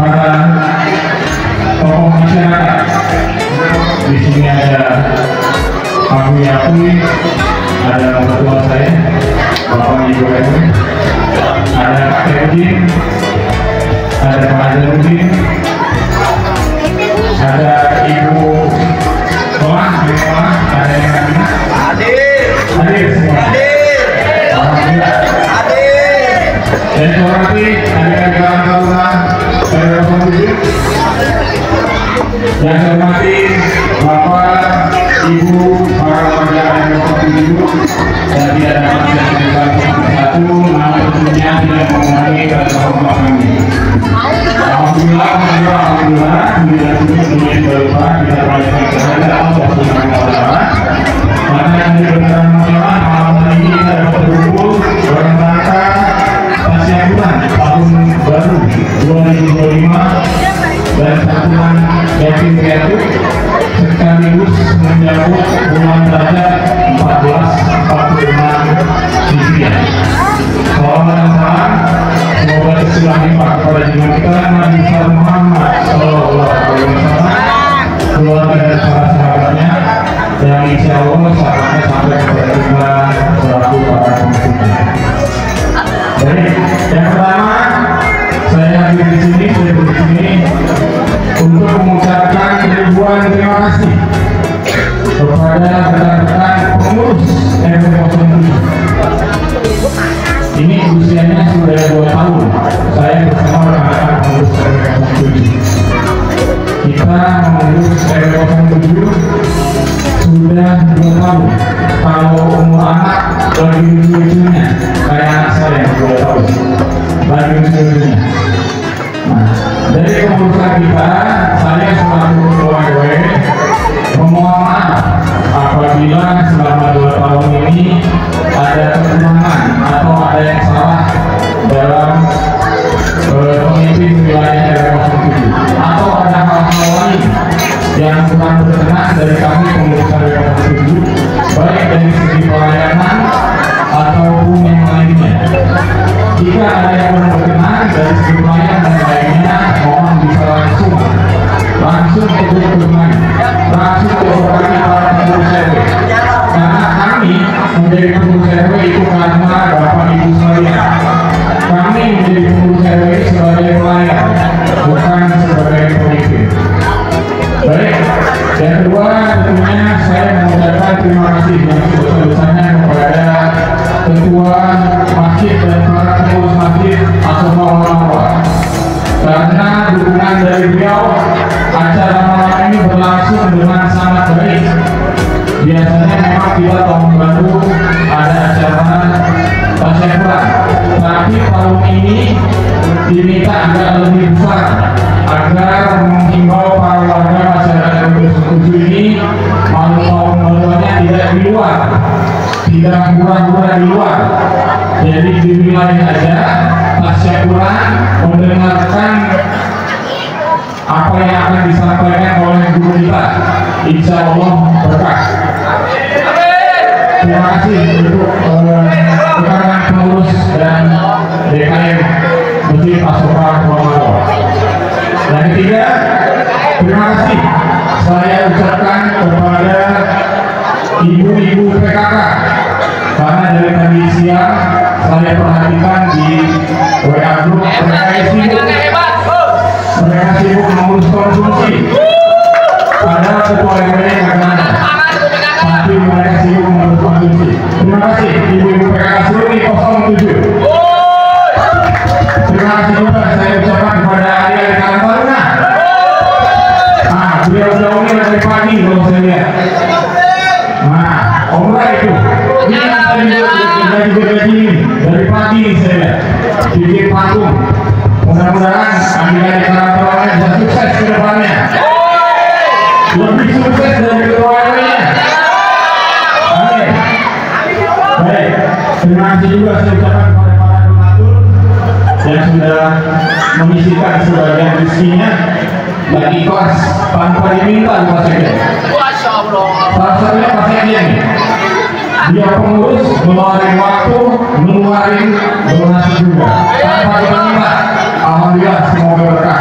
para tokoh masyarakat. Di sini ada Pak Yakui, ada ketua saya, Bapak Ibu Yakui, ada Pak Kevin, ada Pak Azharudin, ada Ibu Toah, ada yang lain. Hadir semua. Alhamdulillah. Dan hormati adik-adik Taruna saya hormati. Dan hormati Bapak, Ibu, para warga yang hormati dan tidak dapat saya satu nama tentunya tidak mengurangi rasa hormat kami. Alhamdulillah, alhamdulillah, tidak sebelum berubah kita merayakan kepada Allah Subhanahu wa Ta'ala. Karena yang diberkakan Allah malam hari ini kita dapat berkumpul dalam rangka Tasyakuran tahun baru 2025 dan satuan yatim piatu sekaligus menyambut bulan Rajab 1446 Hijriah. Salam dan salam semoga tercurah limpah kepada jiwa kita Nabi Muhammad SAW, keluarga dan para sahabatnya, dan insya Allah sahabatnya sampai kepada kita selaku para pengikutnya. Jadi yang pertama saya hadir di sini, untuk mengucapkan ribuan terima kasih kepada rekan-rekan pengurus RW07. Ini usianya sudah 2 tahun saya bersama rekan-rekan pengurus RW07. Kita mengurus RW07 sudah 2 tahun. Kalau umur anak lagi lucunya kayak anak saya yang 2 tahun lagi lucunya. Nah, dari keputusan kita, saya selaku ketua RW memohon maaf apabila selama 2 tahun ini ada kekurangan atau ada yang salah dalam pemimpin wilayah RW07 atau ada hal-hal lain yang kurang berkenan dari kami pengurusan RW07, baik dari segi pelayanan ataupun yang lainnya. Jika ada yang kurang berkenan dari segi pelayanan dan lainnya, mohon bisa langsung ke bermain, langsung ke berbagai para pengurus RW. Karena kami menjadi pengurus RW itu karena Bapak Ibu sekalian. Kami menjadi pengurus RW sebagai pelayan, bukan sebagai pemimpin. Baik, yang kedua tentunya saya mengucapkan terima kasih yang sebesar-besarnya kepada ketua masjid dan para pengurus masjid Asma Ulama, karena dukungan dari beliau acara malam ini berlangsung dengan sangat baik. Biasanya memang kita tahun baru ada acara tasyakuran, tapi tahun ini diminta agak lebih besar agar menghimbau para warga masyarakat RW07 ini malu-malunya tidak di luar, tidak pura-pura di luar. Jadi di wilayah aja tasyakuran, mendengarkan apa yang akan disampaikan oleh guru kita, insya Allah berkah. Terima kasih untuk rekan-rekan pengurus dan DKM Masjid Asma Ulama. Yang ketiga, terima kasih saya ucapkan kepada ibu-ibu PKK, karena dari tadi siang saya perhatikan di WA group mereka sibuk mengurus konsumsi. Padahal ketua RW-nya nggak ada, tapi mereka sibuk mengurus konsumsi. Terima kasih ibu-ibu PKK seluruh 07. Terima kasih juga saya ucapkan kepada adik-adik Taruna. Beliau ini dari pagi kalau saya lihat. Nah, omlah itu. Ini tadi gaji dari pagi saya lihat. Bikin patung. Mudah-mudahan adik-adik Taruna bisa sukses ke depannya. Lebih sukses dari ketua RW-nya. Amin. Baik, terima kasih juga saya ucapkan kepada para donatur yang sudah menyisihkan sebagian rezekinya dan ikhlas tanpa diminta Pak Sekjen. Salah satunya Pak Sekjen, dia pengurus ngeluarin waktu, ngeluarin donasi juga tanpa diminta. Alhamdulillah, semoga berkah.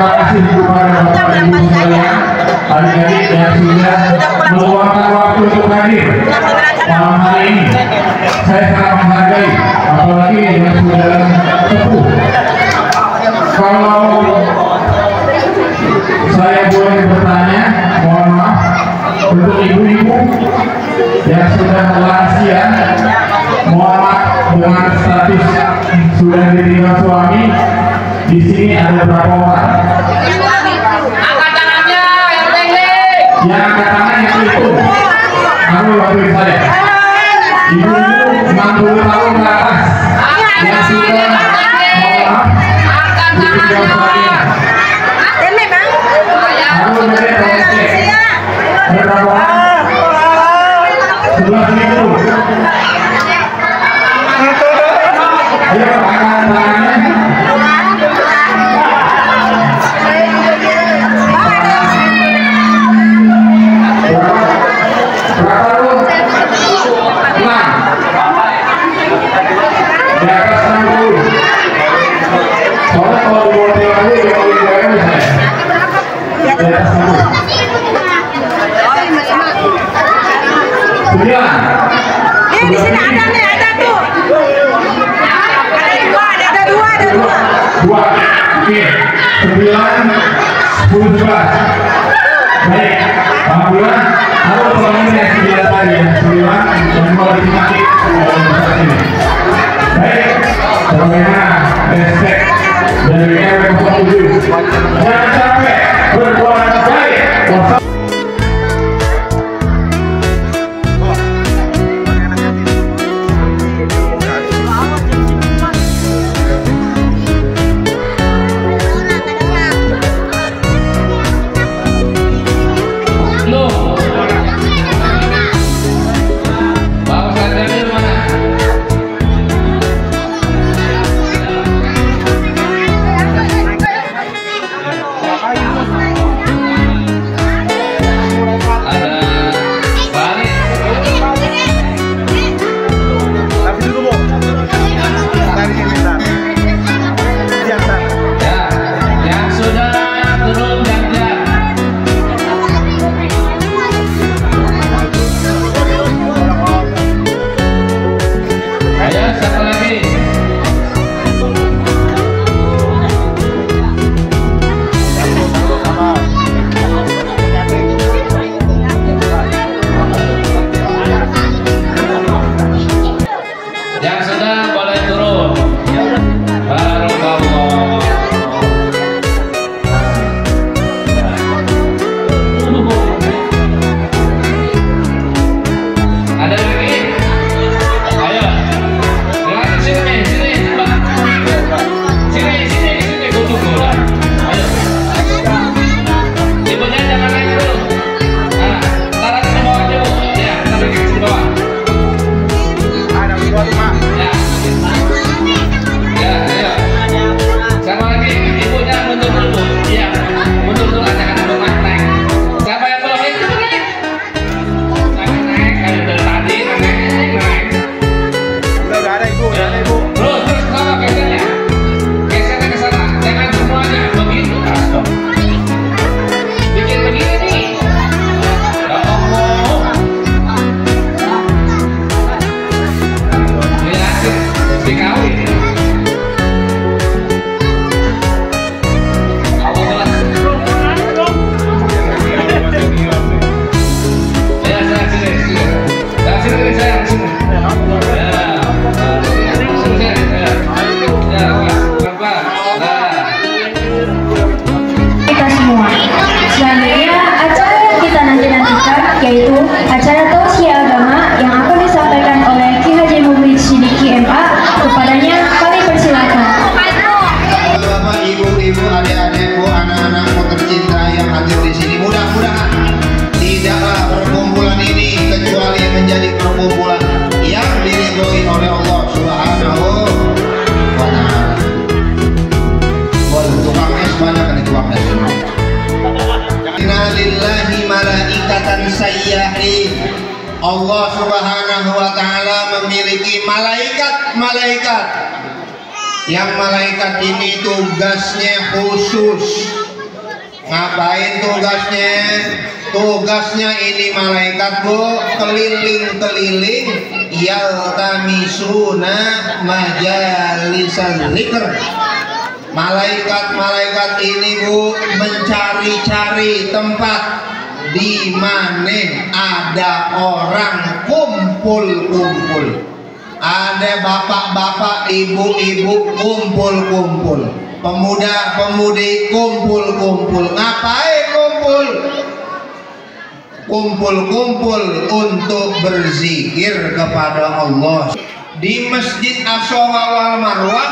terima kasih kepada Bapak Ibu sekalian, adik-adik yang sudah meluangkan waktu untuk hadir malam hari ini. Saya sangat menghargai, apalagi yang sudah sepuh. Kalau saya boleh bertanya, mohon maaf untuk ibu-ibu yang sudah lansia, mohon maaf dengan status sudah ditinggal suami. Di sini ada berapa orang? Angkat tangannya yang tinggi. Yang angkat tangan yang itu, kamu bantuin saya. Ibu-ibu 60 tahun ke atas yang sudah mohon maaf ditinggal suaminya. Aku dari domestik. Berapa? 11.000. Ayo angkat tangannya. Berapa lu? 6. Di atas 60. Soalnya kalau di bawah 30 ya kalau di bawah saya. Di atas 60. 9. Ini di sini ada nih, ada tuh. Ada dua. 2. Oke. 9, 10, 11. Baik. Alhamdulillah. Aku tolongin yang 9 tadi ya. 9 dan kalau dimakai ini. Baik. Bagaimana respect dari RW07. Jangan capek berbuat baik. yaitu acara tausiah agama yang akan disampaikan oleh Ki Haji Muhammad Siddiqi MA. Kepadanya kami persilakan. Bapak, ibu-ibu, adik-adikku, anak-anakku tercinta yang hadir di sini, mudah-mudahan tidaklah perkumpulan ini kecuali menjadi perkumpulan yang diridhoi oleh Allah Subhanahu wa Ta'ala. Waduh, tukang es banyak kan tukang es. Inna lillahi malaikatan sayyahin. Allah Subhanahu wa Ta'ala memiliki malaikat-malaikat yang malaikat ini tugasnya khusus Ngapain tugasnya? Tugasnya ini malaikat bu keliling-keliling yaltamisuna majalisan dzikr. Malaikat-malaikat ini bu mencari-cari tempat di mana ada orang kumpul-kumpul, ada bapak-bapak, ibu-ibu kumpul-kumpul, pemuda-pemudi kumpul-kumpul. Ngapain kumpul? Kumpul-kumpul untuk berzikir kepada Allah di Masjid As-Safa wal Marwah.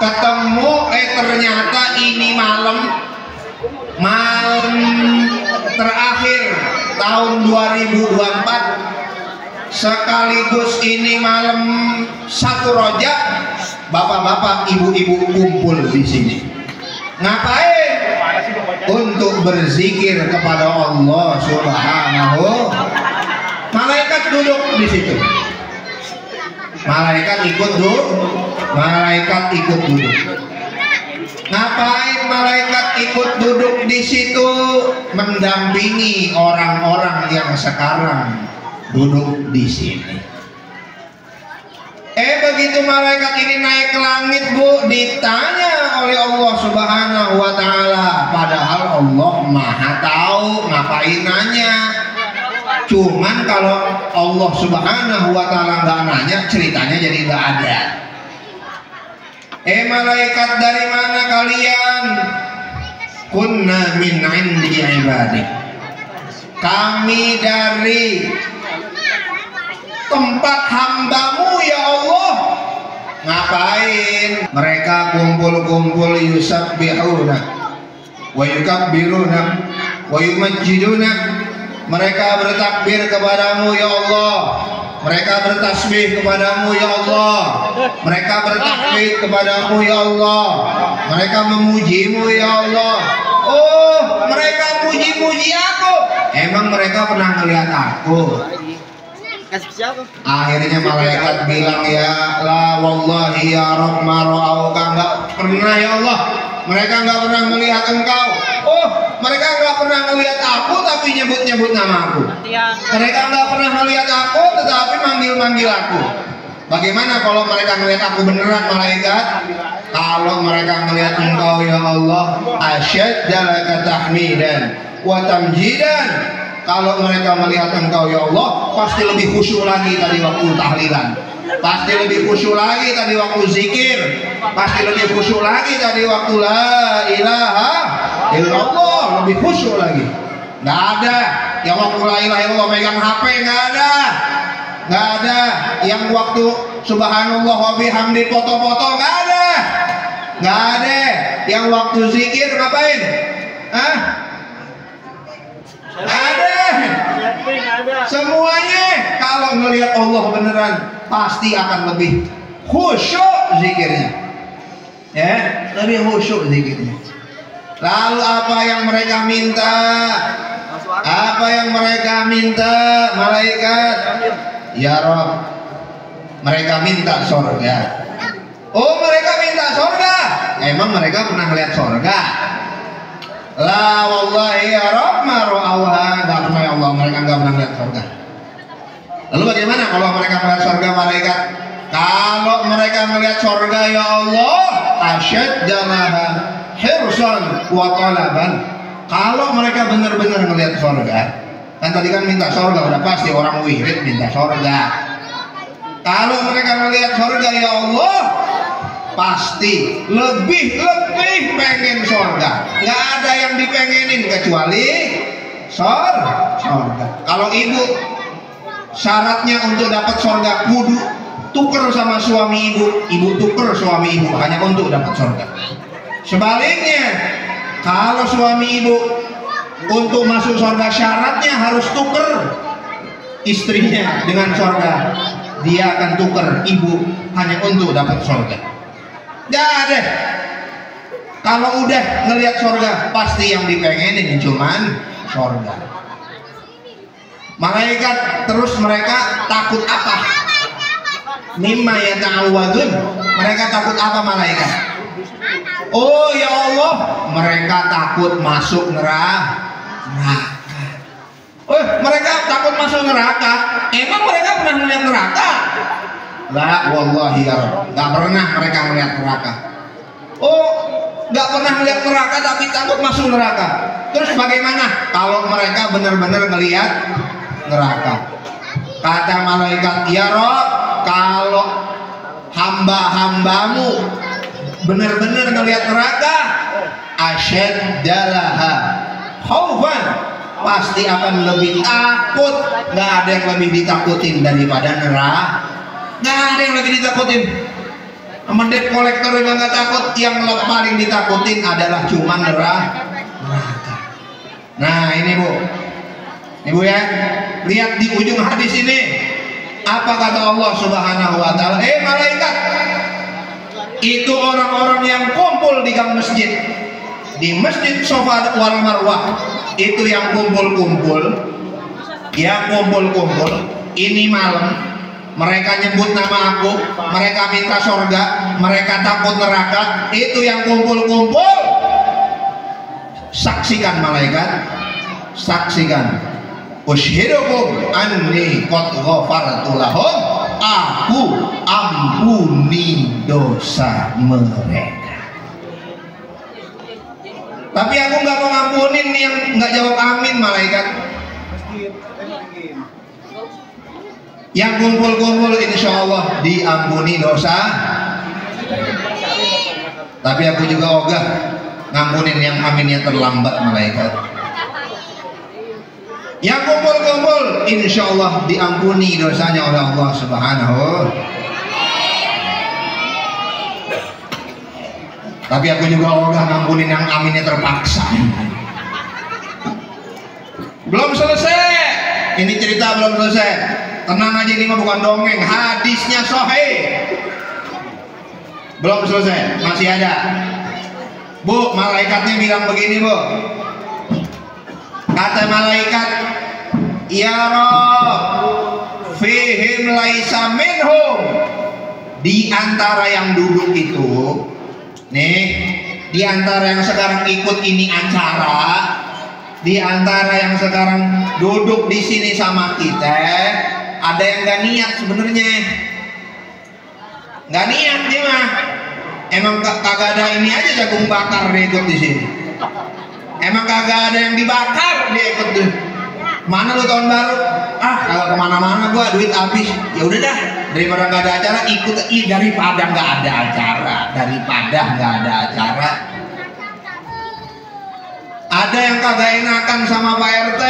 Ketemu ternyata ini malam terakhir tahun 2024, sekaligus ini malam 1 Rajab. Bapak-bapak, ibu-ibu kumpul di sini. Ngapain? Untuk berzikir kepada Allah Subhanahu. Malaikat duduk di situ. Malaikat ikut duduk. Ngapain malaikat ikut duduk di situ? Mendampingi orang-orang yang sekarang duduk di sini. Begitu malaikat ini naik ke langit bu, ditanya oleh Allah Subhanahu wa ta'ala. Padahal Allah maha tahu, ngapain nanya. Cuman kalau Allah Subhanahu wa ta'ala nggak nanya, ceritanya jadi nggak ada. Malaikat, dari mana kalian? Kunna min indi ibadik. Kami dari tempat hambamu ya Allah. Ngapain? Mereka kumpul-kumpul yusabbihuna wa yukabbiruna wa yumajjiduna. Mereka bertakbir kepadamu ya Allah. Mereka bertasbih kepadamu ya Allah. Mereka bertakbir kepadamu ya Allah. Mereka memujimu ya Allah. Oh, mereka muji-muji aku. Emang mereka pernah melihat aku? Akhirnya malaikat bilang, ya la wallahi ya Rabb ma ra'auka. Enggak pernah ya Allah, mereka enggak pernah melihat engkau. Oh, mereka enggak pernah melihat aku tapi nyebut-nyebut nama aku. Mereka enggak pernah melihat aku tetapi manggil-manggil aku. Bagaimana kalau mereka melihat aku beneran malaikat? Kalau mereka melihat engkau ya Allah, asyadda laka tahmidan wa tamjidan. Kalau mereka melihat engkau ya Allah, pasti lebih khusyuk lagi tadi waktu tahlilan, pasti lebih khusyuk lagi tadi waktu zikir, pasti lebih khusyuk lagi tadi waktu la ilaha illallah, lebih khusyuk lagi. Nggak ada yang waktu la ilaha illallah megang HP, nggak ada. Nggak ada yang waktu subhanallah wa bihamdi foto-foto, nggak ada. Nggak ada yang waktu zikir ngapain? Ada. Semuanya kalau ngelihat Allah beneran pasti akan lebih khusyuk zikirnya. Ya, lebih khusyuk zikirnya. Lalu apa yang mereka minta? Apa yang mereka minta malaikat? Ya Rabb, mereka minta surga. Oh, mereka minta surga. Emang mereka pernah melihat surga? La wallahi ya Rabb ma ra'auha. Enggak pernah ya Allah, mereka enggak pernah melihat surga. Lalu bagaimana kalau mereka melihat surga malaikat? Kalau mereka melihat surga ya Allah, asyadda laha hirsan wa talaban. Kalau mereka benar-benar melihat surga, kan tadi kan minta surga, udah pasti orang wirid minta surga. Kalau mereka melihat surga ya Allah, pasti lebih pengen surga. Nggak ada yang dipengenin kecuali surga. Kalau ibu syaratnya untuk dapat surga kudu tuker sama suami ibu tuker suami ibu hanya untuk dapat surga. Sebaliknya, kalau suami ibu untuk masuk surga syaratnya harus tuker istrinya dengan surga, dia akan tuker ibu hanya untuk dapat surga. Gak ada. Kalau udah ngelihat surga pasti yang dipengenin cuman surga. Malaikat terus mereka takut apa? Mimma yata'awwadun. Mereka takut apa malaikat? Oh ya Allah, mereka takut masuk neraka. Oh, mereka takut masuk neraka. Emang mereka pernah melihat neraka? La wallahi ya Rabb, nggak pernah mereka melihat neraka. Oh, nggak pernah melihat neraka tapi takut masuk neraka. Terus bagaimana kalau mereka benar-benar melihat neraka? Kata malaikat, ya Rabb, kalau hamba-hambamu benar-benar melihat neraka, asyaddalaha khaufan, pasti akan lebih takut. Nggak ada yang lebih ditakutin daripada neraka. Nggak ada yang lebih ditakutin. Debt kolektor juga nggak takut. Yang paling ditakutin adalah cuma neraka. Nah ini Bu, ibu ya, lihat di ujung hadis ini apa kata Allah Subhanahu wa Ta'ala. Malaikat, itu orang-orang yang kumpul di gang masjid, di masjid Safa wal Marwah, itu yang kumpul-kumpul, ini malam mereka nyebut nama aku, mereka minta surga, mereka takut neraka, itu yang kumpul-kumpul. Saksikan malaikat, saksikan, ushidukum anni qad ghafartu lahum, aku ampuni dosa mereka. Tapi aku nggak mau ngampunin yang nggak jawab amin malaikat. Yang kumpul-kumpul insya Allah diampuni dosa. Tapi aku juga ogah ngampunin yang aminnya terlambat malaikat. Yang kumpul-kumpul insya Allah diampuni dosanya oleh Allah Subhanahu. Tapi aku juga ogah ngampunin yang aminnya terpaksa. Belum selesai. Ini cerita belum selesai. Tenang aja, ini mah bukan dongeng, hadisnya sahih. Belum selesai, masih ada. Bu, malaikatnya bilang begini Bu. Kata malaikat, ya Rabb, fihim laisa minhum. Di antara yang duduk itu, nih, di antara yang sekarang ikut ini acara, di antara yang sekarang duduk di sini sama kita, ada yang gak niat sebenarnya, gak niat dia mah. Emang kagak ada ini aja jagung bakar dia ikut di sini. Emang kagak ada yang dibakar dia ikut tuh. Mana lu tahun baru? Kalau kemana-mana gua duit habis. Ya udah dah, daripada nggak ada acara ikut. Daripada nggak ada acara. Ada yang kagak enakan sama Pak RT.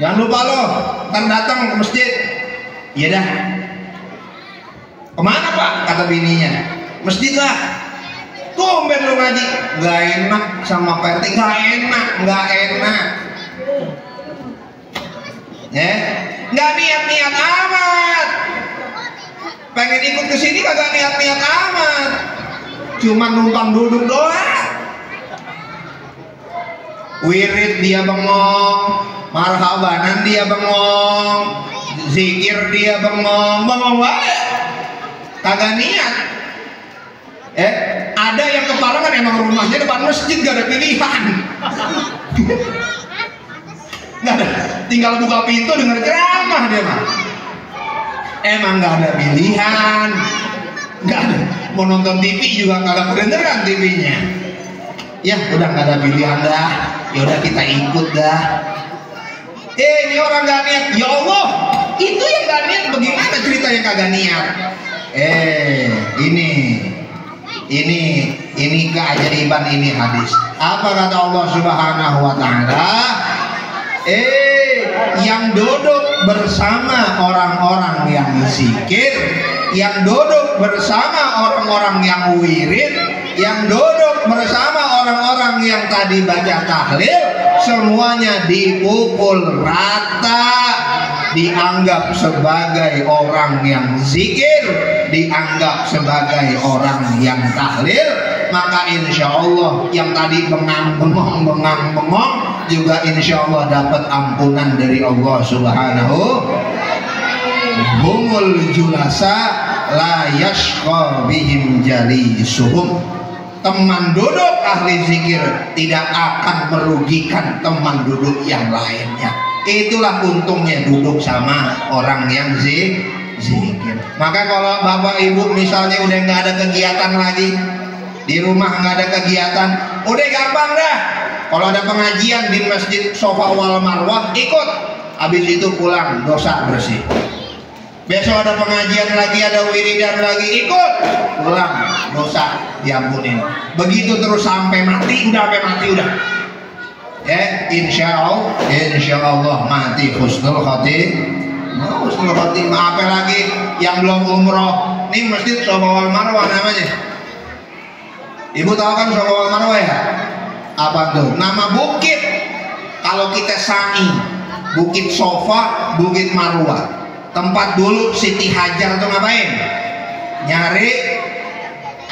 Jangan lupa loh, ntar datang ke masjid. Iya dah. Kemana Pak? Kata bininya. Masjid lah. Tumben lu ngaji. Gak enak sama Pak RT. Gak enak. Ya, gak niat-niat amat. Pengen ikut ke sini kagak niat-niat amat. Cuma numpang duduk doang. Wirid dia bengong, marhabanan dia bengong, zikir dia bengong banget. Kagak niat. Ada yang kepala kan emang rumahnya depan masjid, gak ada pilihan. Gak ada, tinggal buka pintu denger ceramah dia mah. Emang gak ada pilihan. Gak ada, mau nonton TV juga kagak kedengeran TV-nya. Ya udah gak ada pilihan dah. Ya udah kita ikut dah. Ini orang gak niat. Ya Allah, itu yang gak niat. Bagaimana cerita yang kagak niat? Ini keajaiban ini hadis. Apa kata Allah Subhanahu wa Ta'ala? Yang duduk bersama orang-orang yang zikir, yang duduk bersama orang-orang yang wirid, yang duduk bersama orang-orang yang tadi baca tahlil, semuanya dipukul rata, dianggap sebagai orang yang zikir, dianggap sebagai orang yang tahlil. Maka insya Allah yang tadi bengang-bengong juga insya Allah dapat ampunan dari Allah Subhanahu. Humul julasa la yashqa bihim jalisuhum. Teman duduk ahli zikir tidak akan merugikan teman duduk yang lainnya. Itulah untungnya duduk sama orang yang zikir. Maka kalau bapak ibu misalnya udah nggak ada kegiatan lagi di rumah, nggak ada kegiatan, udah gampang dah. Kalau ada pengajian di masjid Safa wal Marwah, ikut. Habis itu pulang, dosa bersih. Besok ada pengajian lagi, ada wiridan lagi, ikut. Pulang, dosa diampunin. Begitu terus sampai mati, udah sampai mati udah. Ya, insya Allah mati husnul khotimah. Husnul khotimah. Apa lagi yang belum umroh? Ini masjid Safa wal Marwah namanya. Ibu tahu kan Safa wal Marwah ya? Apa tuh? Nama bukit. Kalau kita sa'i, Bukit Safa, Bukit Marwah. Tempat dulu Siti Hajar tuh ngapain? Nyari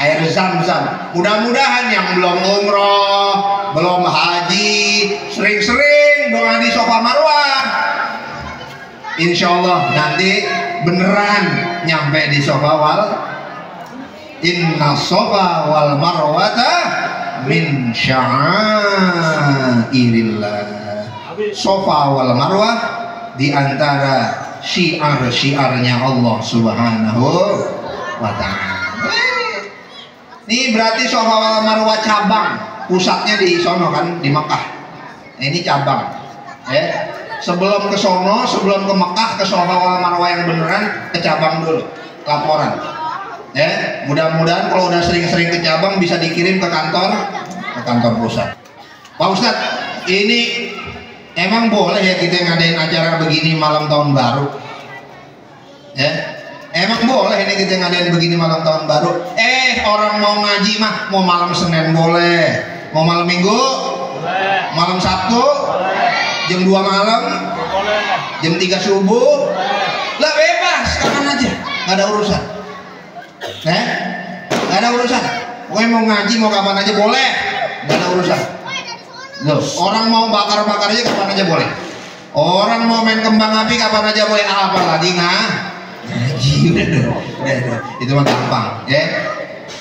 air zam-zam. Mudah-mudahan yang belum umroh, belum haji, sering-sering doa di Safa Marwah. Insya Allah nanti beneran nyampe di Safa wal. Inna Safa wal Marwata min sya'airillah. Safa wal Marwah di antara syiar-syiarnya Allah Subhanahu wa ta'ala. Ini berarti Safa wal Marwah cabang, pusatnya di sono kan, di Mekah. Nah, ini cabang. Sebelum ke sono, sebelum ke Mekah, ke Safa wal Marwah yang beneran, ke cabang dulu laporan. Mudah-mudahan kalau udah sering-sering ke cabang bisa dikirim ke kantor pusat. Pak Ustadz, ini emang boleh ya kita ngadain acara begini malam tahun baru? Emang boleh ini kita ngadain begini malam tahun baru? Orang mau ngaji mah mau malam Senin boleh, mau malam Minggu boleh, malam Sabtu boleh, jam 2 malam boleh, jam 3 subuh lah, bebas kapan aja, nggak ada urusan. Nggak ada urusan. Pokoknya mau ngaji mau kapan aja boleh, nggak ada urusan. Loh, orang mau bakar-bakar aja kapan aja boleh. Orang mau main kembang api kapan aja boleh. Apalagi ngaji. Udah. Itu mah gampang, ya.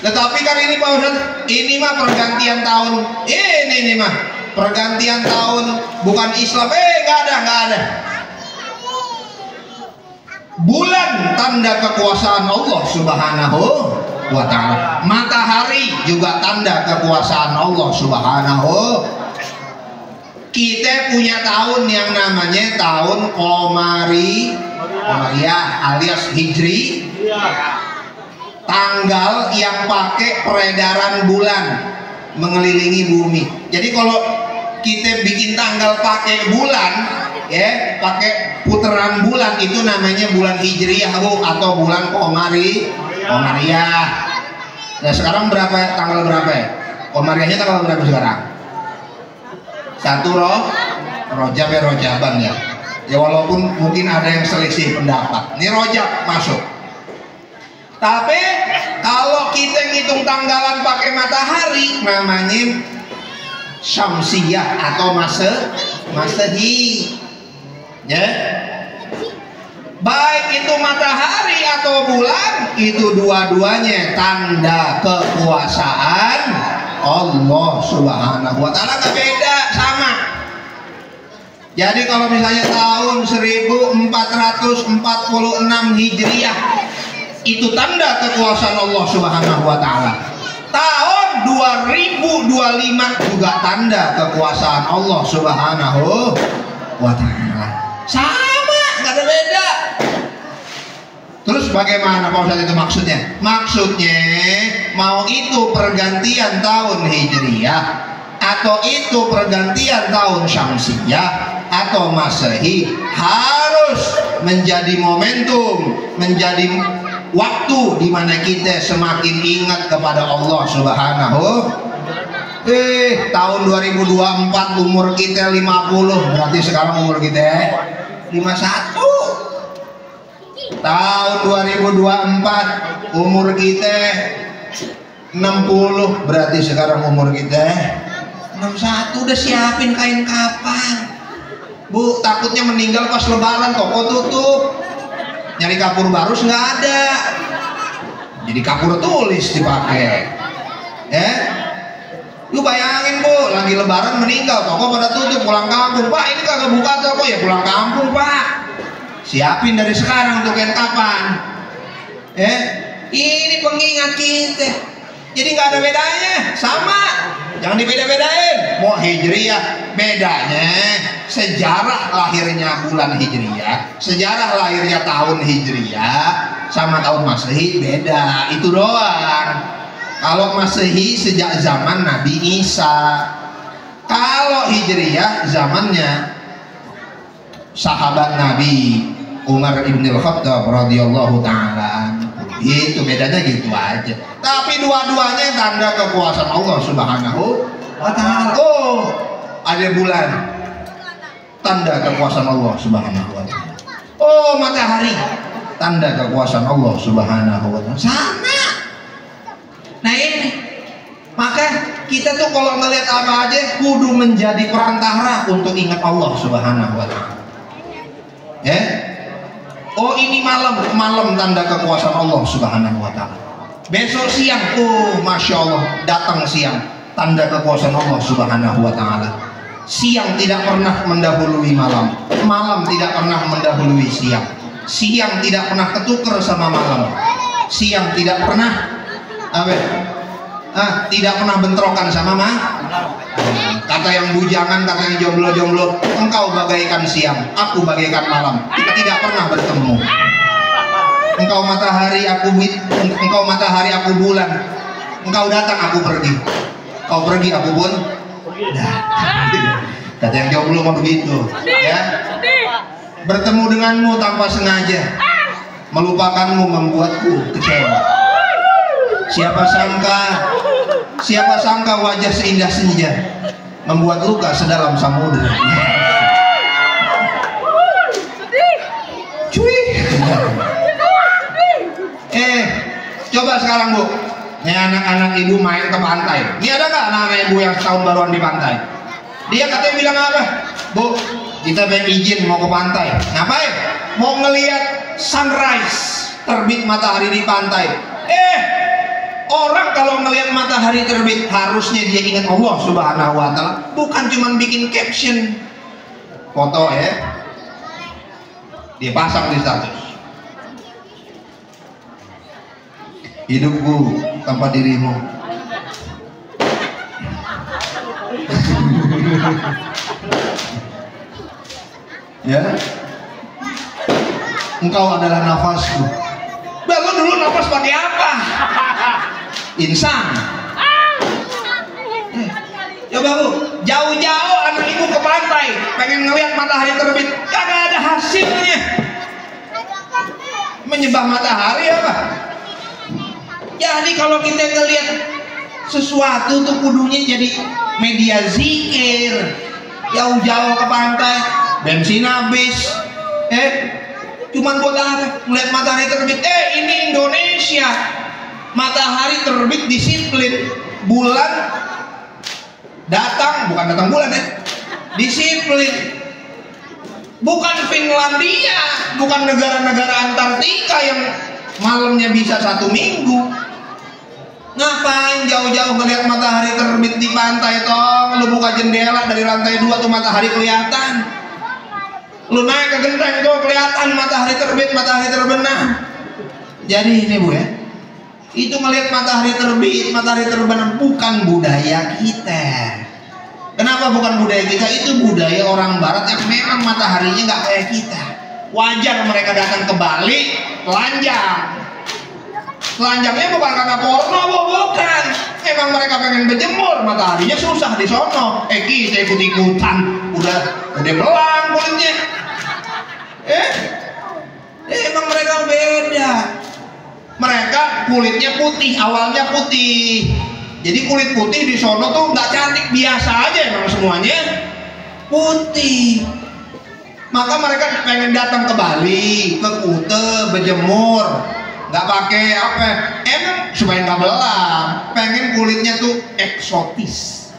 Tetapi kan ini Pak Ustadz, ini mah pergantian tahun. Ini mah pergantian tahun bukan Islam. Nggak ada. Bulan tanda kekuasaan Allah Subhanahu wa ta'ala. Matahari juga tanda kekuasaan Allah Subhanahu. Kita punya tahun yang namanya tahun Qamariyah alias Hijri. Tanggal yang pakai peredaran bulan mengelilingi bumi. Jadi kalau kita bikin tanggal pakai bulan, ya, pakai putaran bulan, itu namanya bulan Hijriyah, Bu, atau bulan Qamariyah. Nah, sekarang berapa, tanggal berapa ya? Qamariyahnya tanggal berapa sekarang? 1 Rojab ya, Rojaban ya. Ya walaupun mungkin ada yang selisih pendapat. Ini Rojab masuk. Tapi kalau kita ngitung tanggalan pakai matahari, namanya Syamsiyah atau Masehi. Ya. Baik itu matahari atau bulan, itu dua-duanya tanda kekuasaan Allah Subhanahu wa ta'ala, nggak beda, sama. Jadi kalau misalnya tahun 1446 Hijriah itu tanda kekuasaan Allah Subhanahu wa ta'ala. Tahun 2025 juga tanda kekuasaan Allah Subhanahu wa ta'ala. Sama, nggak ada beda. Terus bagaimana Pak Ustadz itu maksudnya? Maksudnya mau itu pergantian tahun Hijriyah atau itu pergantian tahun Syamsiyah atau Masehi, harus menjadi momentum, menjadi waktu di mana kita semakin ingat kepada Allah Subhanahu. Tahun 2024 umur kita 50, berarti sekarang umur kita 51. Tahun 2024 umur kita 60, berarti sekarang umur kita 61. Udah siapin kain kapan, Bu? Takutnya meninggal pas lebaran, toko tutup, nyari kapur baru nggak ada. jadi kapur tulis dipakai. Lu bayangin Bu, lagi lebaran meninggal, toko pada tutup, pulang kampung. Pak, ini kagak buka toko, ya pulang kampung Pak. Siapin dari sekarang untuk kapan. Ini pengingat kita. Jadi nggak ada bedanya, sama. Jangan dibeda-bedain. Mau hijriyah, bedanya sejarah lahirnya bulan hijriyah, sejarah lahirnya tahun hijriyah sama tahun masehi beda. Itu doang. Kalau masehi sejak zaman Nabi Isa, kalau hijriyah zamannya sahabat Nabi Umar ibn al-Khattab radhiyallahu ta'ala. Itu bedanya gitu aja. Tapi dua-duanya tanda kekuasaan Allah Subhanahu wa ta'ala. Oh, ada bulan, tanda kekuasaan Allah Subhanahu wa ta'ala. Oh, matahari, tanda kekuasaan Allah Subhanahu wa ta'ala. Sama. Nah ini, maka kita tuh kalau ngelihat apa aja kudu menjadi perantara untuk ingat Allah Subhanahu wa ta'ala. Oh ini malam tanda kekuasaan Allah Subhanahu wa ta'ala. Besok siang, oh Masya Allah, datang siang, tanda kekuasaan Allah Subhanahu wa ta'ala. Siang tidak pernah mendahului malam, malam tidak pernah mendahului siang, siang tidak pernah ketukar sama malam, siang tidak pernah tidak pernah bentrokan sama kata yang bujangan, kata yang jomblo-jomblo, engkau bagaikan siang, aku bagaikan malam, kita tidak pernah bertemu. Engkau matahari, aku bulan, engkau datang, aku pergi, kau pergi, aku pun kata yang jomblo mah begitu ya. Bertemu denganmu tanpa sengaja, melupakanmu membuatku kecewa. Siapa sangka wajah seindah senja membuat luka sedalam samudera. Cuy. Coba sekarang Bu, ini anak-anak ibu main ke pantai. Ini ada nggak anak-anak ibu yang setahun baruan di pantai? Dia katanya bilang apa? Bu, kita pengen izin mau ke pantai. Ngapain? Mau ngelihat sunrise, terbit matahari di pantai. Orang kalau ngelihat matahari terbit harusnya dia ingat Allah Subhanahu wa ta'ala, bukan cuma bikin caption foto dia pasang di status. Hidupku tanpa dirimu. Ya, engkau adalah nafasku. Lalu dulu nafas pakai apa? Insan. Coba Bu, jauh-jauh anak ibu ke pantai pengen ngelihat matahari terbit, kagak ada hasilnya. Menyembah matahari apa? Jadi kalau kita ngelihat sesuatu tuh kudunya jadi media zikir. Jauh-jauh ke pantai, bensin habis, cuman buat apa? Ngelihat matahari terbit. Ini Indonesia, matahari terbit disiplin, bulan bukan datang bulan disiplin. Bukan Finlandia, bukan negara-negara Antartika yang malamnya bisa 1 minggu. Ngapain jauh-jauh ngelihat matahari terbit di pantai? Lu buka jendela dari lantai 2 tuh matahari kelihatan. Lu naik ke genteng tuh kelihatan matahari terbit, matahari terbenam. Jadi ini Bu itu ngelihat matahari terbit, matahari terbenam bukan budaya kita. Kenapa bukan budaya kita? Itu budaya orang barat yang memang mataharinya nggak kayak kita. Wajar mereka datang ke Bali telanjang. Telanjangnya bukan karena porno, bukan. Emang mereka pengen berjemur, mataharinya susah di sono. Kita ikut-ikutan, udah belang kulitnya. Emang mereka beda. Mereka kulitnya putih, awalnya putih. Jadi kulit putih di sono tuh nggak cantik, biasa aja emang semuanya putih. Maka mereka pengen datang ke Bali, ke Kuta, berjemur, nggak pakai apa, emang supaya nggak belang. Pengen kulitnya tuh eksotis.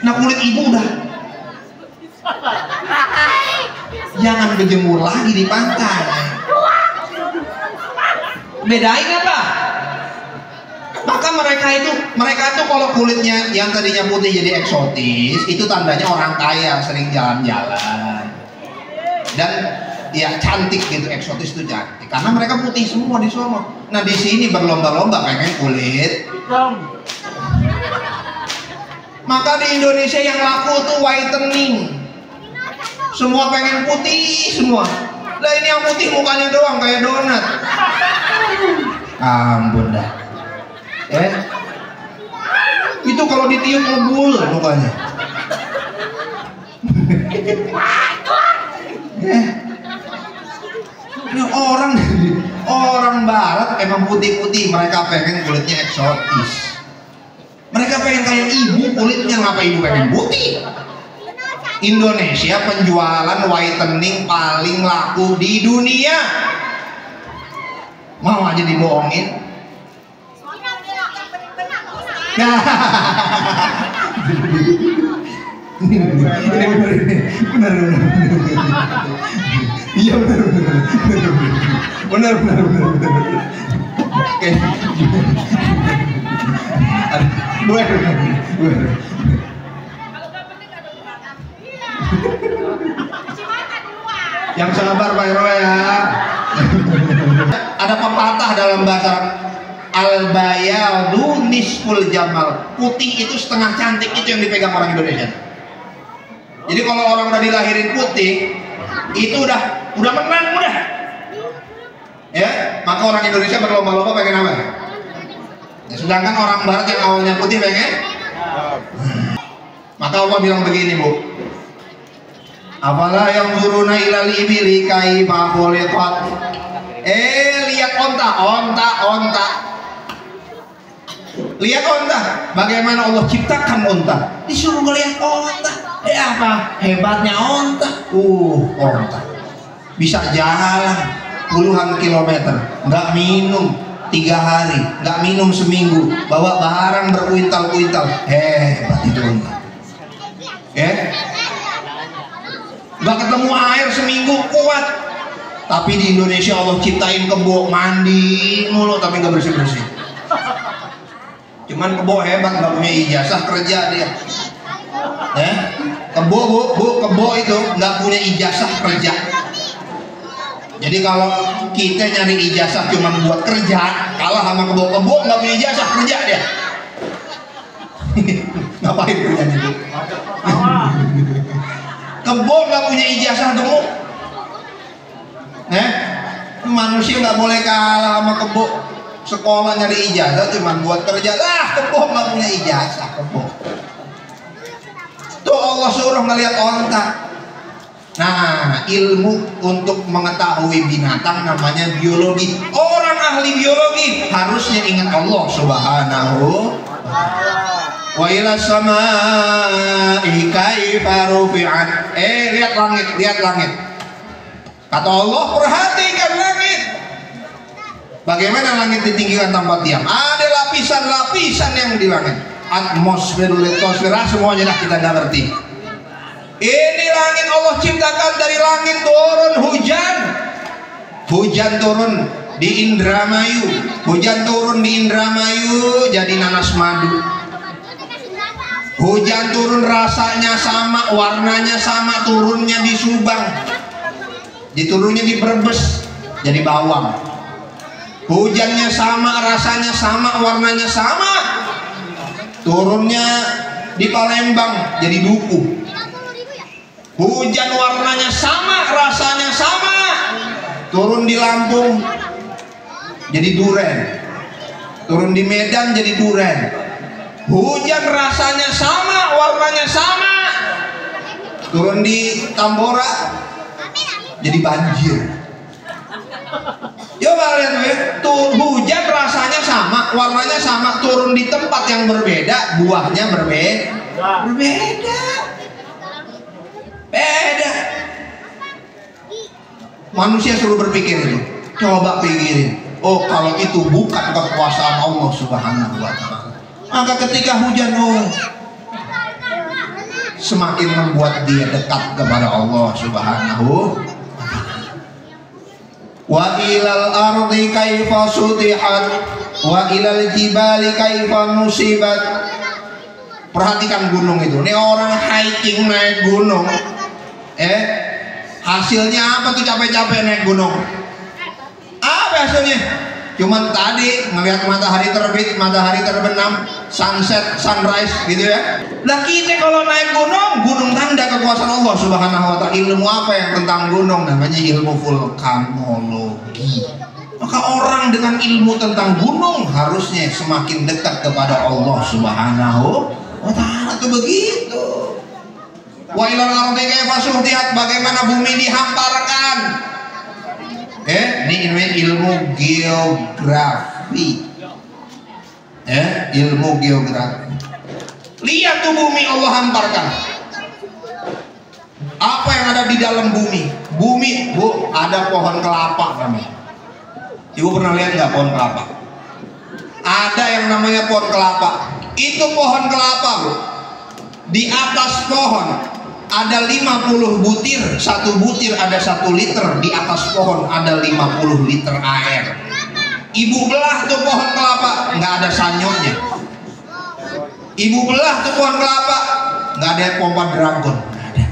Nah kulit ibu udah jangan berjemur lagi di pantai. Bedain apa? Maka mereka itu kalau kulitnya yang tadinya putih jadi eksotis, itu tandanya orang kaya, sering jalan-jalan. Dan ya cantik gitu, eksotis itu cantik. Karena mereka putih semua di sono. Nah di sini berlomba-lomba pengen kulit hitam. Maka di Indonesia yang laku tuh whitening. Semua pengen putih semua. Lah ini yang putih mukanya doang kayak donat. Ampun dah. Itu kalau ditiup ngebul mukanya. Ini orang barat emang putih-putih, mereka pengen kulitnya eksotis. Mereka pengen kayak ibu kulitnya, ngapa ibu pengen putih? Indonesia penjualan whitening paling laku di dunia. Mau aja dibohongin. Nah, benar. Iya benar. Oke. Yang sabar Pak Ero ya. Ada pepatah dalam bahasa al-bayadu nisful jamal. Putih itu setengah cantik, itu yang dipegang orang Indonesia. Jadi kalau orang udah dilahirin putih, itu udah menang udah. Ya, maka orang Indonesia berlomba-lomba pengen apa? Ya, sedangkan orang barat yang awalnya putih pengen. Maka Allah bilang begini, Bu. Afala yang zuruna ilal ibili kaifa khuliqat. Lihat onta. Lihat onta. Bagaimana Allah ciptakan onta. Disuruh ngelihat onta. Apa hebatnya onta? Onta bisa jalan puluhan kilometer, nggak minum 3 hari, nggak minum seminggu, bawa barang berkuintal-kuintal. Hebat itu onta. Nggak ketemu air seminggu kuat. Tapi di Indonesia Allah ciptain kebo mandi mulu tapi nggak bersih-bersih. Cuman kebo hebat, nggak punya ijazah kerja dia. Kebo kebo itu nggak punya ijazah kerja. Jadi kalau kita nyari ijazah cuma buat kerja, kalah sama kebo nggak punya ijazah kerja dia. Ngapain punya itu? Kebo nggak punya ijazah gemuk. Manusia nggak boleh kalah sama kebo. Sekolah nyari ijazah cuma buat kerja lah, kebo nggak punya ijazah kebo. Tuh Allah suruh ngelihat onta. Nah, ilmu untuk mengetahui binatang namanya biologi. Orang ahli biologi harusnya ingat Allah Subhanahu wa ila samaa'i kaifa rufi'at. Lihat langit. Kata Allah, perhatikan langit. Bagaimana langit ditinggikan tanpa tiang? Ada lapisan-lapisan yang di langit. Atmosfer, litosfera, semuanya dah kita nggak ngerti. Ini langit Allah ciptakan, dari langit turun hujan turun di Indramayu, jadi nanas madu. Hujan turun rasanya sama, warnanya sama, turunnya di Subang, diturunnya di Brebes jadi bawang. Hujannya sama, rasanya sama, warnanya sama, turunnya di Palembang jadi duku. Hujan warnanya sama, rasanya sama, turun di Lampung jadi duren, turun di Medan jadi duren. Hujan rasanya sama, warnanya sama, turun di Tambora jadi banjir. Coba lihat tuh, hujan rasanya sama, warnanya sama, turun di tempat yang berbeda, buahnya berbeda. Manusia suruh berpikir itu. Coba pikirin. Oh, kalau itu bukan kekuasaan Allah Subhanahu wa ta'ala, maka ketika hujan semakin membuat dia dekat kepada Allah Subhanahu. Wa ilal ardi kaifa sutihat wa ilal jibali kaifa nusibat. Perhatikan gunung itu. Ini orang hiking naik gunung. Hasilnya apa tuh capek-capek naik gunung? Apa hasilnya? Cuman tadi ngelihat matahari terbit, matahari terbenam, sunset, sunrise gitu ya. Lah kita kalau naik gunung tanda kekuasaan Allah Subhanahu wa ta'ala. Ilmu apa yang tentang gunung? Namanya ilmu vulkanologi. Maka orang dengan ilmu tentang gunung harusnya semakin dekat kepada Allah Subhanahu wa ta'ala. Itu begitu. Wa ilal ardi kaifa sutihat, bagaimana bumi dihamparkan. Ini ilmu geografi. Ilmu geografi. Lihat tuh bumi Allah hamparkan. Apa yang ada di dalam bumi? Bumi, Bu, ada pohon kelapa namanya. Ibu pernah lihat nggak pohon kelapa? Ada yang namanya pohon kelapa. Itu pohon kelapa, Bu. Di atas pohon ada 50 butir, satu butir ada 1 liter, di atas pohon ada 50 liter air. Ibu belah tuh pohon kelapa, nggak ada sanyonya. Ibu belah tuh pohon kelapa, nggak ada pompa dragon, nggak ada.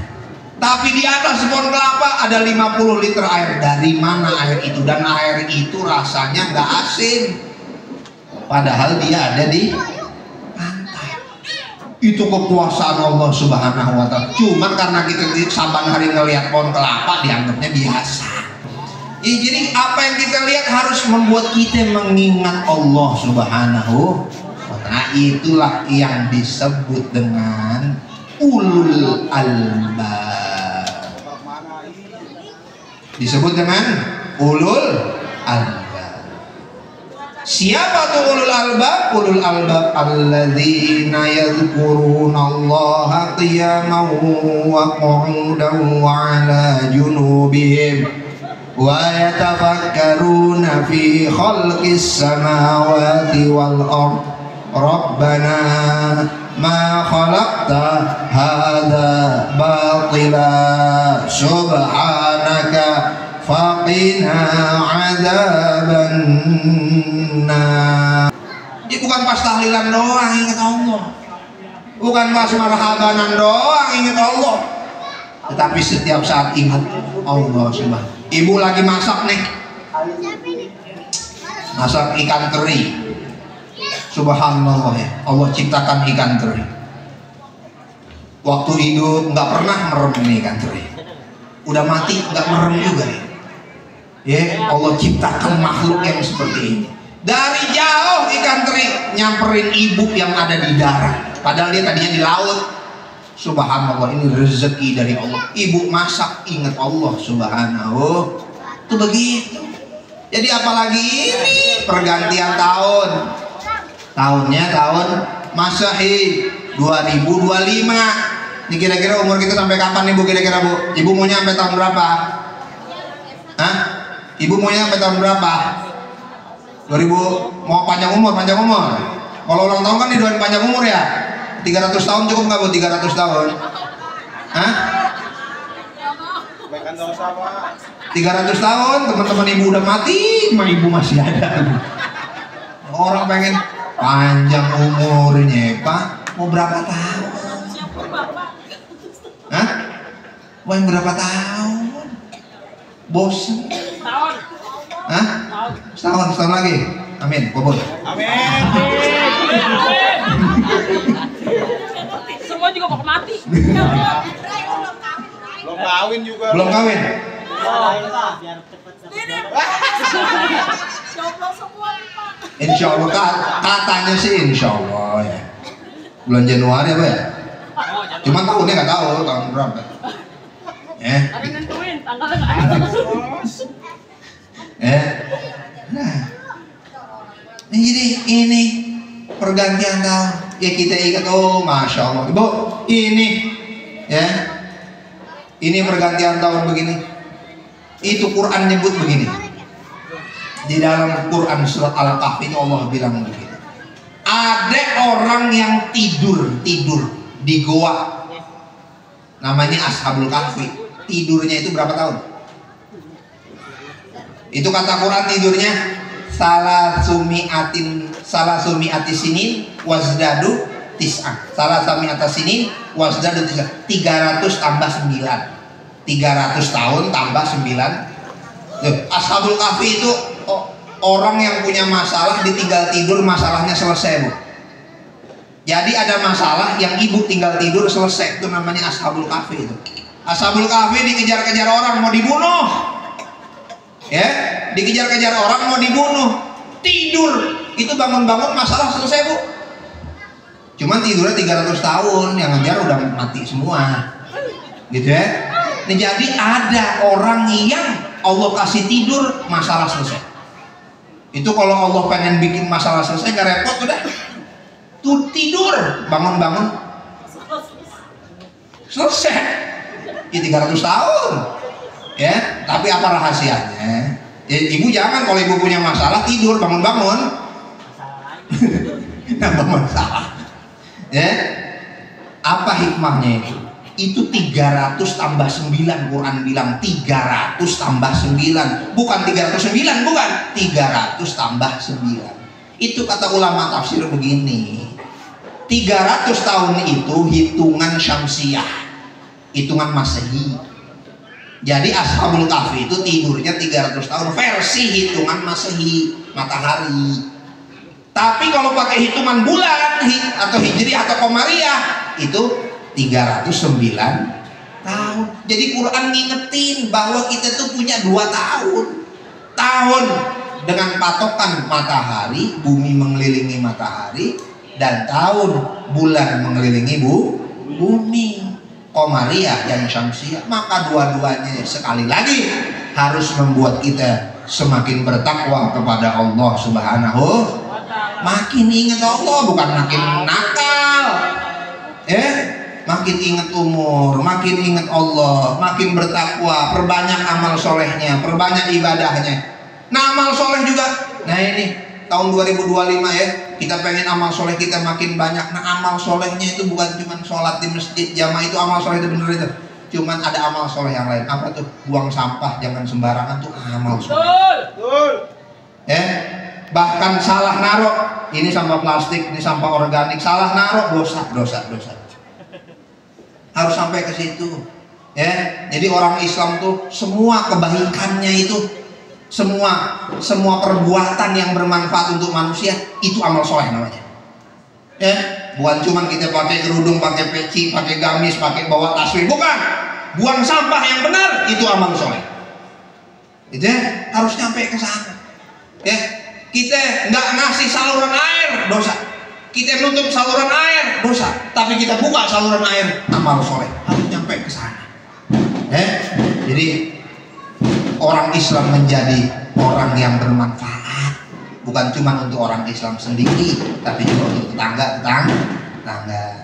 Tapi di atas pohon kelapa ada 50 liter air. Dari mana air itu? Dan air itu rasanya nggak asin, padahal dia ada di itu kekuasaan Allah Subhanahu wa ta'ala. Cuman karena kita saban hari ngelihat pohon kelapa dianggapnya biasa. Jadi apa yang kita lihat harus membuat kita mengingat Allah Subhanahu wa ta'ala. Itulah yang disebut dengan ulul albab. Disebut dengan ulul albab. Siapa tuh ulul albab? Ulul albab alladzina yadhkurunallaha qiyaman wa qu'udan wa 'ala junubihim wa yatafakkaruna fi khalqis samawati wal ardh rabbana ma khalaqta hadza batila subhanaka faqina adzaban nar. Ini bukan pas tahlilan doang ingat Allah, bukan pas marhabanan doang ingat Allah, tetapi setiap saat ingat Allah Subhanahu. Ibu lagi masak nih, masak ikan teri. Subhanallah ya, Allah ciptakan ikan teri. Waktu hidup nggak pernah merem ini ikan teri, udah mati nggak merem juga ya. Allah ciptakan makhluk yang seperti ini. Dari jauh ikan teri nyamperin ibu yang ada di darat, padahal dia tadinya di laut. Subhanallah, ini rezeki dari Allah. Ibu masak ingat Allah Subhanahu. Itu begitu. Jadi apalagi ini pergantian tahun. Tahunnya tahun Masehi 2025. Ini kira-kira umur kita sampai kapan nih Bu, kira-kira Bu? Ibu maunya sampai tahun berapa? Hah? Ibu maunya sampai tahun berapa? 2000, mau panjang umur, panjang umur. Kalau ulang tahun kan didoain panjang umur ya. 300 tahun cukup nggak Bu? 300 tahun? Hah? 300 tahun, teman-teman ibu udah mati, cuma ibu masih ada. Orang pengen panjang umurnya, Pak. Mau berapa tahun? Hah? Mau yang berapa tahun? Bosan? Hah? Setahun lagi. Amin. Bobot. Amin. Semua juga mau mati. Belum kawin juga. Belum kawin. Insya Allah katanya sih insya Allah ya. Bulan Januari apa ya? Cuma tahunnya nggak tahu tahun berapa. Ada nentuin tanggalnya nggak ada. Nah, jadi ini pergantian tahun ya, kita ingat, oh Masya Allah Ibu, ini ya, ini pergantian tahun begini. Itu Quran nyebut begini, di dalam Quran surat Al-Kahfi Allah bilang begini, ada orang yang tidur di goa, namanya Ashabul Kahfi. Tidurnya itu berapa tahun? Itu kata Quran tidurnya salah sumi atis sinin wazdadu tis'an. Salah sumi atas sinin wazdadu tis'an. 300 tambah 9. 300 tahun tambah 9. Ashabul Kahfi itu orang yang punya masalah ditinggal tidur masalahnya selesai, Bu. Jadi ada masalah yang ibu tinggal tidur selesai, itu namanya Ashabul Kahfi itu. Ashabul Kahfi dikejar-kejar orang mau dibunuh. Ya, dikejar-kejar orang mau dibunuh. Tidur, itu bangun-bangun masalah selesai, Bu. Cuman tidurnya 300 tahun, yang ngejar udah mati semua. Gitu ya. Nah, jadi ada orang yang Allah kasih tidur masalah selesai. Itu kalau Allah pengen bikin masalah selesai gak repot udah. Tuh tidur, bangun-bangun selesai. Ya 300 tahun. Ya, tapi apa rahasianya? Ya, ibu jangan kalau ibu punya masalah tidur bangun-bangun nambah masalah. Ya, apa hikmahnya itu? Itu 300 tambah 9, Quran bilang 300 tambah 9, bukan 309, bukan 300 tambah 9. Itu kata ulama tafsir begini, 300 tahun itu hitungan syamsiah, hitungan masehi. Jadi Ashabul Kahfi itu tidurnya 300 tahun versi hitungan masehi, matahari. Tapi kalau pakai hitungan bulan atau hijriah atau komariah itu 309 tahun. Jadi Quran ngingetin bahwa kita tuh punya 2 tahun. Tahun dengan patokan matahari, bumi mengelilingi matahari, dan tahun bulan mengelilingi bumi. Komariah dan syamsiah. Maka dua-duanya sekali lagi harus membuat kita semakin bertakwa kepada Allah Subhanahu. Makin ingat Allah, bukan makin nakal. Makin ingat umur, makin ingat Allah, makin bertakwa, perbanyak amal solehnya, perbanyak ibadahnya. Nah, amal soleh juga. Nah, ini tahun 2025 ya, kita pengen amal soleh kita makin banyak. Nah, amal solehnya itu bukan cuma sholat di masjid jamaah, itu amal soleh itu bener itu. Cuman ada amal soleh yang lain. Apa tuh? Buang sampah jangan sembarangan tuh amal soleh. Betul. Bahkan salah naruh, ini sampah plastik, ini sampah organik, salah naruh dosa. Harus sampai ke situ. Ya, jadi orang Islam tuh semua kebaikannya itu, semua perbuatan yang bermanfaat untuk manusia itu amal soleh namanya. Ya, bukan cuma kita pakai kerudung, pakai peci, pakai gamis, pakai bawa tasbih, bukan. Buang sampah yang benar itu amal soleh. Itu ya, harus nyampe ke sana. Ya, kita nggak ngasih saluran air dosa. Kita nutup saluran air dosa, tapi kita buka saluran air amal soleh. Harus nyampe ke sana. Jadi orang Islam menjadi orang yang bermanfaat, bukan cuma untuk orang Islam sendiri, tapi juga untuk tetangga.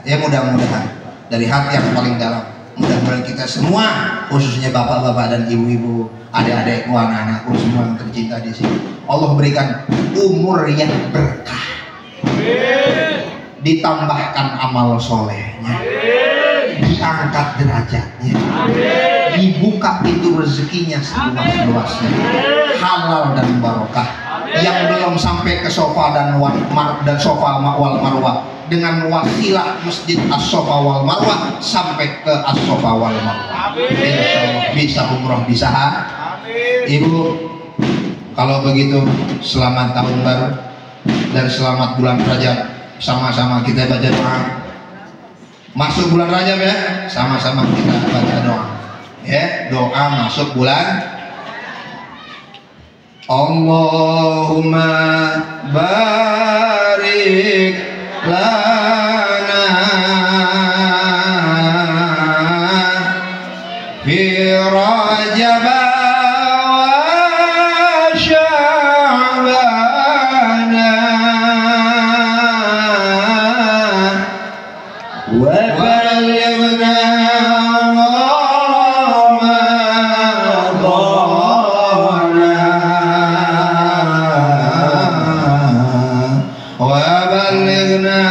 Ya, mudah-mudahan dari hati yang paling dalam, mudah-mudahan kita semua, khususnya bapak-bapak dan ibu-ibu, adik-adikku, anak-anakku semua yang tercinta di sini, Allah berikan umur yang berkah, ditambahkan amal solehnya, diangkat derajatnya, dibuka pintu rezekinya seluas-luasnya, halal dan barokah. Yang belum sampai ke sofa dan sofa wal marwah, dengan wasilah masjid as-sofa wal marwah sampai ke as-sofa wal marwah. Insyaallah bisa umroh, bisa Ibu. Kalau begitu selamat tahun baru dan selamat bulan Rajab. Sama-sama kita baca doa. Masuk bulan Rajab ya, sama-sama kita baca doa. Ya, doa masuk bulan. Allahumma barik lana fi Rajab wa Sya'ban wa balighna وبلغنا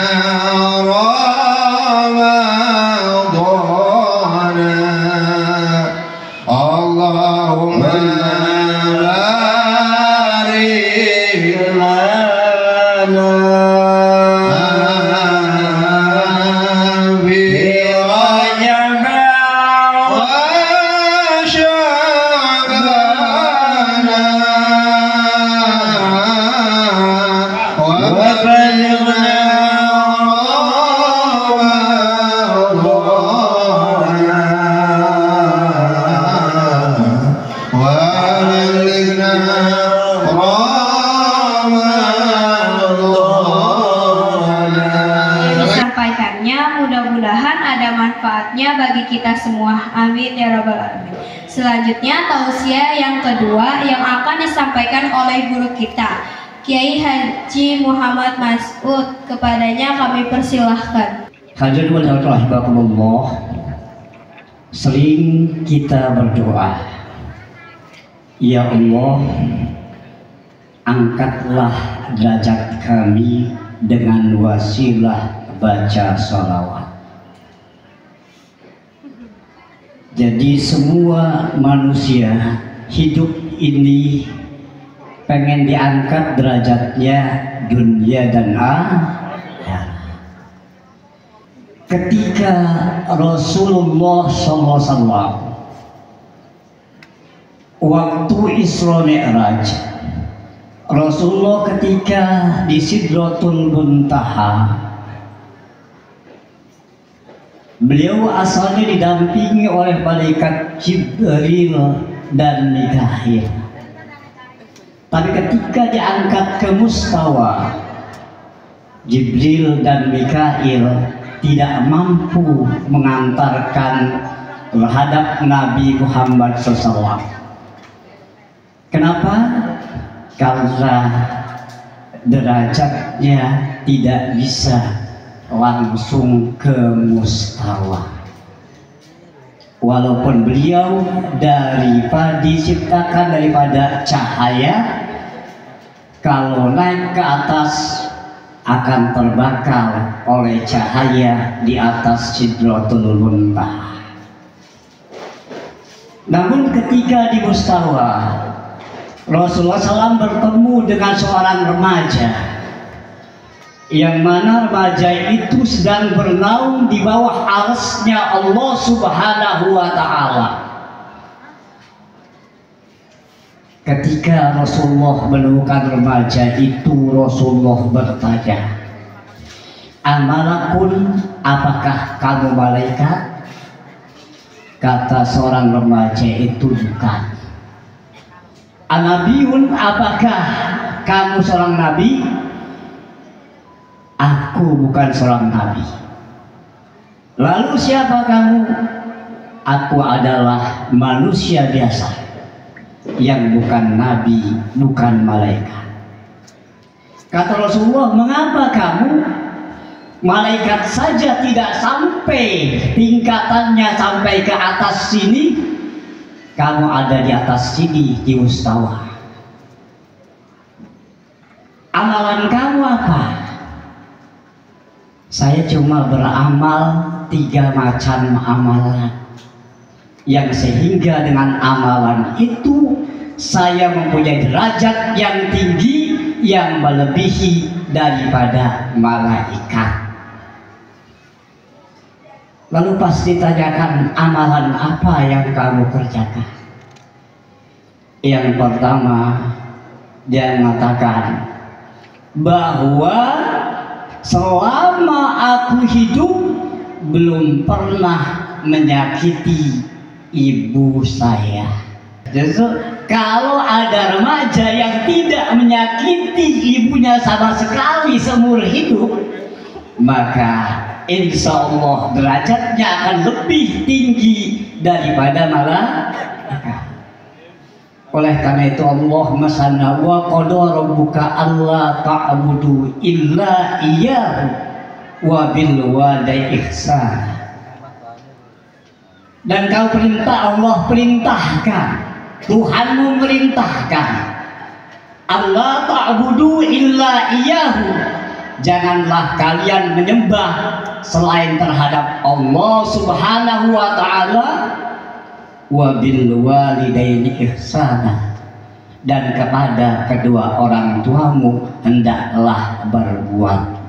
semua. Amin ya rabbal alamin. Selanjutnya tausiah yang kedua yang akan disampaikan oleh guru kita, Kiai Haji Muhammad Mas'ud. Kepadanya kami persilahkan. Hadirin rahimakumullah, sering kita berdoa, ya Allah, angkatlah derajat kami dengan wasilah baca sholawat. Jadi semua manusia hidup ini pengen diangkat derajatnya dunia dan akhirat. Ketika Rasulullah SAW waktu Isra Mi'raj, Rasulullah ketika di Sidratul Muntaha, beliau asalnya didampingi oleh malaikat Jibril dan Mikail. Tapi ketika diangkat ke mustawa, Jibril dan Mikail tidak mampu mengantarkan terhadap Nabi Muhammad SAW. Kenapa? Karena derajatnya tidak bisa langsung ke mustawa. Walaupun beliau diciptakan daripada cahaya, kalau naik ke atas akan terbakar oleh cahaya di atas Sidratul Muntaha. Namun ketika di mustawa, Rasulullah SAW bertemu dengan seorang remaja, yang mana remaja itu sedang bernaung di bawah arsy-Nya Allah Subhanahu wa Ta'ala. Ketika Rasulullah menemukan remaja itu, Rasulullah bertanya, "Amalakun, apakah kamu malaikat?" Kata seorang remaja itu, "Bukan." "Anabiyun, apakah kamu seorang nabi?" "Aku bukan seorang nabi." "Lalu siapa kamu?" "Aku adalah manusia biasa yang bukan nabi, bukan malaikat." Kata Rasulullah, "Mengapa kamu malaikat saja tidak sampai tingkatannya sampai ke atas sini, kamu ada di atas sini di mustawa? Amalan kamu apa?" "Saya cuma beramal 3 macam amalan, yang sehingga dengan amalan itu saya mempunyai derajat yang tinggi yang melebihi daripada malaikat." Lalu pas ditanyakan, "Amalan apa yang kamu kerjakan?" Yang pertama, dia mengatakan bahwa selama aku hidup belum pernah menyakiti ibu saya. Justru kalau ada remaja yang tidak menyakiti ibunya sama sekali seumur hidup, maka insya Allah derajatnya akan lebih tinggi daripada malaikat. Oleh karena itu Allah masana wa qada rabbuka alla ta'budu illa iyyahu wa bil walidayni ihsan. Dan kau perintah, Allah perintahkan, Tuhanmu merintahkan, Allah ta'budu illa iyyahu, janganlah kalian menyembah selain terhadap Allah Subhanahu wa Ta'ala, wa bil walidaini ihsana, dan kepada kedua orang tuamu hendaklah berbuat